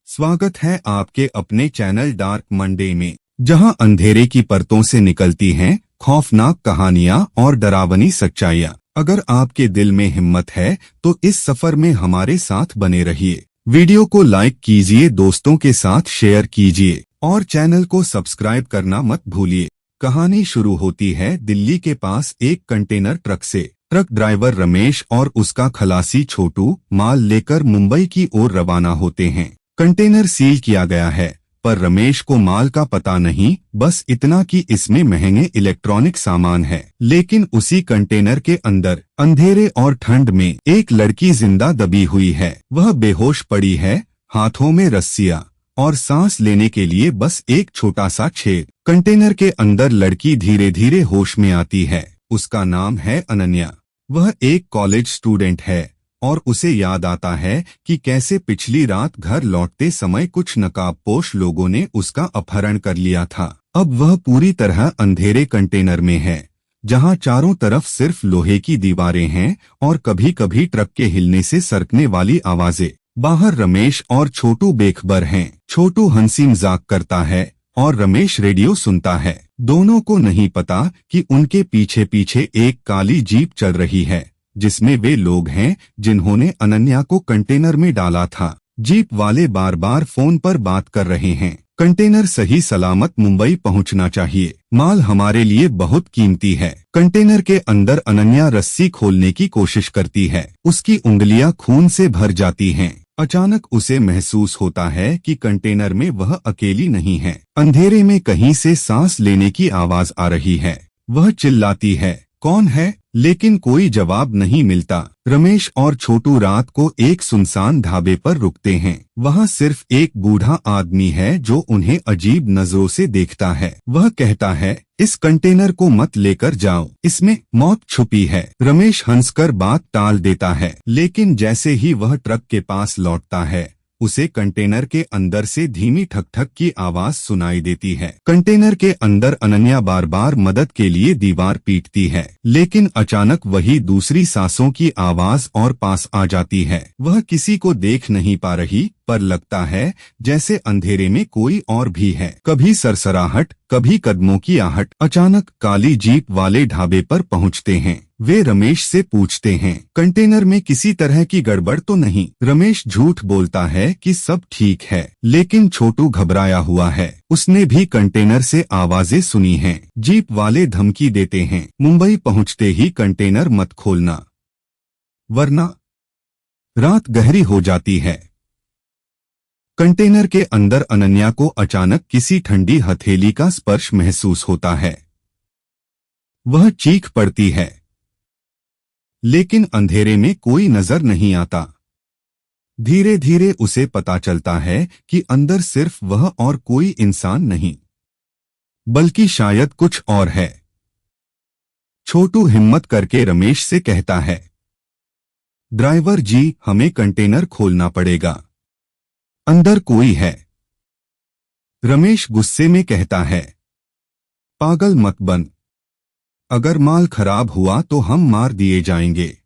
स्वागत है आपके अपने चैनल डार्क मंडे में, जहां अंधेरे की परतों से निकलती हैं खौफनाक कहानियां और डरावनी सच्चाइयां। अगर आपके दिल में हिम्मत है तो इस सफर में हमारे साथ बने रहिए। वीडियो को लाइक कीजिए, दोस्तों के साथ शेयर कीजिए और चैनल को सब्सक्राइब करना मत भूलिए। कहानी शुरू होती है दिल्ली के पास एक कंटेनर ट्रक से। ट्रक ड्राइवर रमेश और उसका खलासी छोटू माल लेकर मुंबई की ओर रवाना होते हैं। कंटेनर सील किया गया है, पर रमेश को माल का पता नहीं, बस इतना कि इसमें महंगे इलेक्ट्रॉनिक सामान है। लेकिन उसी कंटेनर के अंदर अंधेरे और ठंड में एक लड़की जिंदा दबी हुई है। वह बेहोश पड़ी है, हाथों में रस्सियां और सांस लेने के लिए बस एक छोटा सा छेद। कंटेनर के अंदर लड़की धीरे धीरे होश में आती है। उसका नाम है अनन्या। वह एक कॉलेज स्टूडेंट है और उसे याद आता है कि कैसे पिछली रात घर लौटते समय कुछ नकाबपोश लोगों ने उसका अपहरण कर लिया था। अब वह पूरी तरह अंधेरे कंटेनर में है, जहां चारों तरफ सिर्फ लोहे की दीवारें हैं और कभी कभी ट्रक के हिलने से सरकने वाली आवाजें। बाहर रमेश और छोटू बेखबर हैं। छोटू हंसी मजाक करता है और रमेश रेडियो सुनता है। दोनों को नहीं पता कि उनके पीछे पीछे एक काली जीप चल रही है, जिसमें वे लोग हैं जिन्होंने अनन्या को कंटेनर में डाला था। जीप वाले बार बार फोन पर बात कर रहे हैं। कंटेनर सही सलामत मुंबई पहुंचना चाहिए, माल हमारे लिए बहुत कीमती है। कंटेनर के अंदर अनन्या रस्सी खोलने की कोशिश करती है। उसकी उंगलियां खून से भर जाती हैं। अचानक उसे महसूस होता है कि कंटेनर में वह अकेली नहीं है। अंधेरे में कहीं से सांस लेने की आवाज आ रही है। वह चिल्लाती है, कौन है? लेकिन कोई जवाब नहीं मिलता। रमेश और छोटू रात को एक सुनसान ढाबे पर रुकते हैं। वहाँ सिर्फ एक बूढ़ा आदमी है जो उन्हें अजीब नजरों से देखता है। वह कहता है, इस कंटेनर को मत लेकर जाओ, इसमें मौत छुपी है। रमेश हंसकर बात टाल देता है, लेकिन जैसे ही वह ट्रक के पास लौटता है, उसे कंटेनर के अंदर से धीमी ठक ठक की आवाज सुनाई देती है। कंटेनर के अंदर अनन्या बार बार मदद के लिए दीवार पीटती है, लेकिन अचानक वही दूसरी सांसों की आवाज और पास आ जाती है। वह किसी को देख नहीं पा रही, पर लगता है जैसे अंधेरे में कोई और भी है। कभी सरसराहट, कभी कदमों की आहट। अचानक काली जीप वाले ढाबे पर पहुंचते हैं। वे रमेश से पूछते हैं, कंटेनर में किसी तरह की गड़बड़ तो नहीं? रमेश झूठ बोलता है कि सब ठीक है, लेकिन छोटू घबराया हुआ है। उसने भी कंटेनर से आवाजें सुनी हैं। जीप वाले धमकी देते हैं, मुंबई पहुंचते ही कंटेनर मत खोलना, वरना। रात गहरी हो जाती है। कंटेनर के अंदर अनन्या को अचानक किसी ठंडी हथेली का स्पर्श महसूस होता है। वह चीख पड़ती है, लेकिन अंधेरे में कोई नजर नहीं आता। धीरे धीरे उसे पता चलता है कि अंदर सिर्फ वह और कोई इंसान नहीं, बल्कि शायद कुछ और है। छोटू हिम्मत करके रमेश से कहता है, ड्राइवर जी, हमें कंटेनर खोलना पड़ेगा, अंदर कोई है। रमेश गुस्से में कहता है, पागल मत बन, अगर माल खराब हुआ तो हम मार दिए जाएंगे।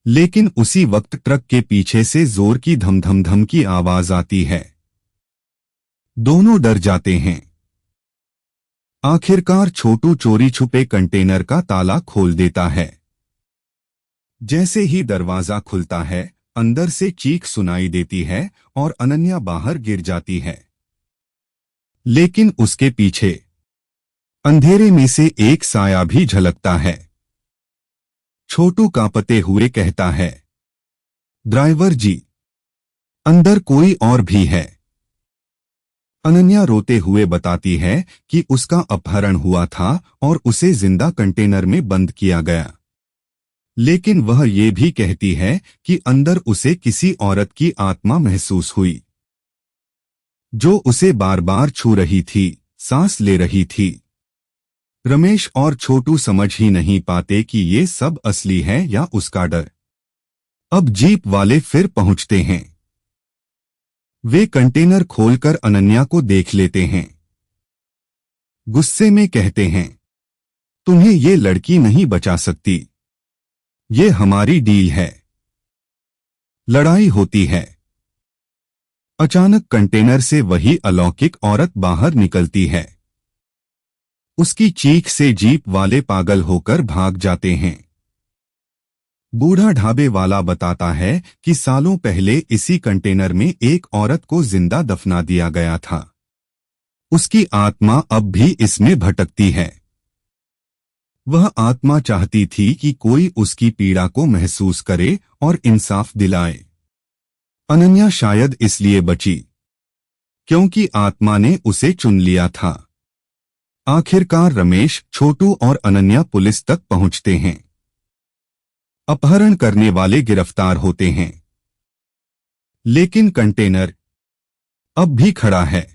लेकिन उसी वक्त ट्रक के पीछे से जोर की धम धम धम की आवाज आती है। दोनों डर जाते हैं। आखिरकार छोटू चोरी छुपे कंटेनर का ताला खोल देता है। जैसे ही दरवाजा खुलता है, अंदर से चीख सुनाई देती है और अनन्या बाहर गिर जाती है। लेकिन उसके पीछे अंधेरे में से एक साया भी झलकता है। छोटू कांपते हुए कहता है, ड्राइवर जी, अंदर कोई और भी है। अनन्या रोते हुए बताती है कि उसका अपहरण हुआ था और उसे जिंदा कंटेनर में बंद किया गया। लेकिन वह ये भी कहती है कि अंदर उसे किसी औरत की आत्मा महसूस हुई, जो उसे बार बार छू रही थी, सांस ले रही थी। रमेश और छोटू समझ ही नहीं पाते कि ये सब असली है या उसका डर। अब जीप वाले फिर पहुंचते हैं। वे कंटेनर खोलकर अनन्या को देख लेते हैं। गुस्से में कहते हैं, तुम्हें ये लड़की नहीं बचा सकती, ये हमारी डील है। लड़ाई होती है। अचानक कंटेनर से वही अलौकिक औरत बाहर निकलती है। उसकी चीख से जीप वाले पागल होकर भाग जाते हैं। बूढ़ा ढाबे वाला बताता है कि सालों पहले इसी कंटेनर में एक औरत को जिंदा दफना दिया गया था। उसकी आत्मा अब भी इसमें भटकती है। वह आत्मा चाहती थी कि कोई उसकी पीड़ा को महसूस करे और इंसाफ दिलाए। अनन्या शायद इसलिए बची क्योंकि आत्मा ने उसे चुन लिया था। आखिरकार रमेश, छोटू और अनन्या पुलिस तक पहुंचते हैं। अपहरण करने वाले गिरफ्तार होते हैं, लेकिन कंटेनर अब भी खड़ा है।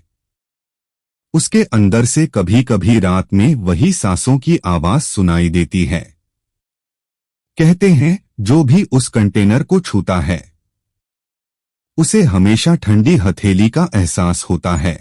उसके अंदर से कभी कभी रात में वही सांसों की आवाज सुनाई देती है। कहते हैं जो भी उस कंटेनर को छूता है उसे हमेशा ठंडी हथेली का एहसास होता है।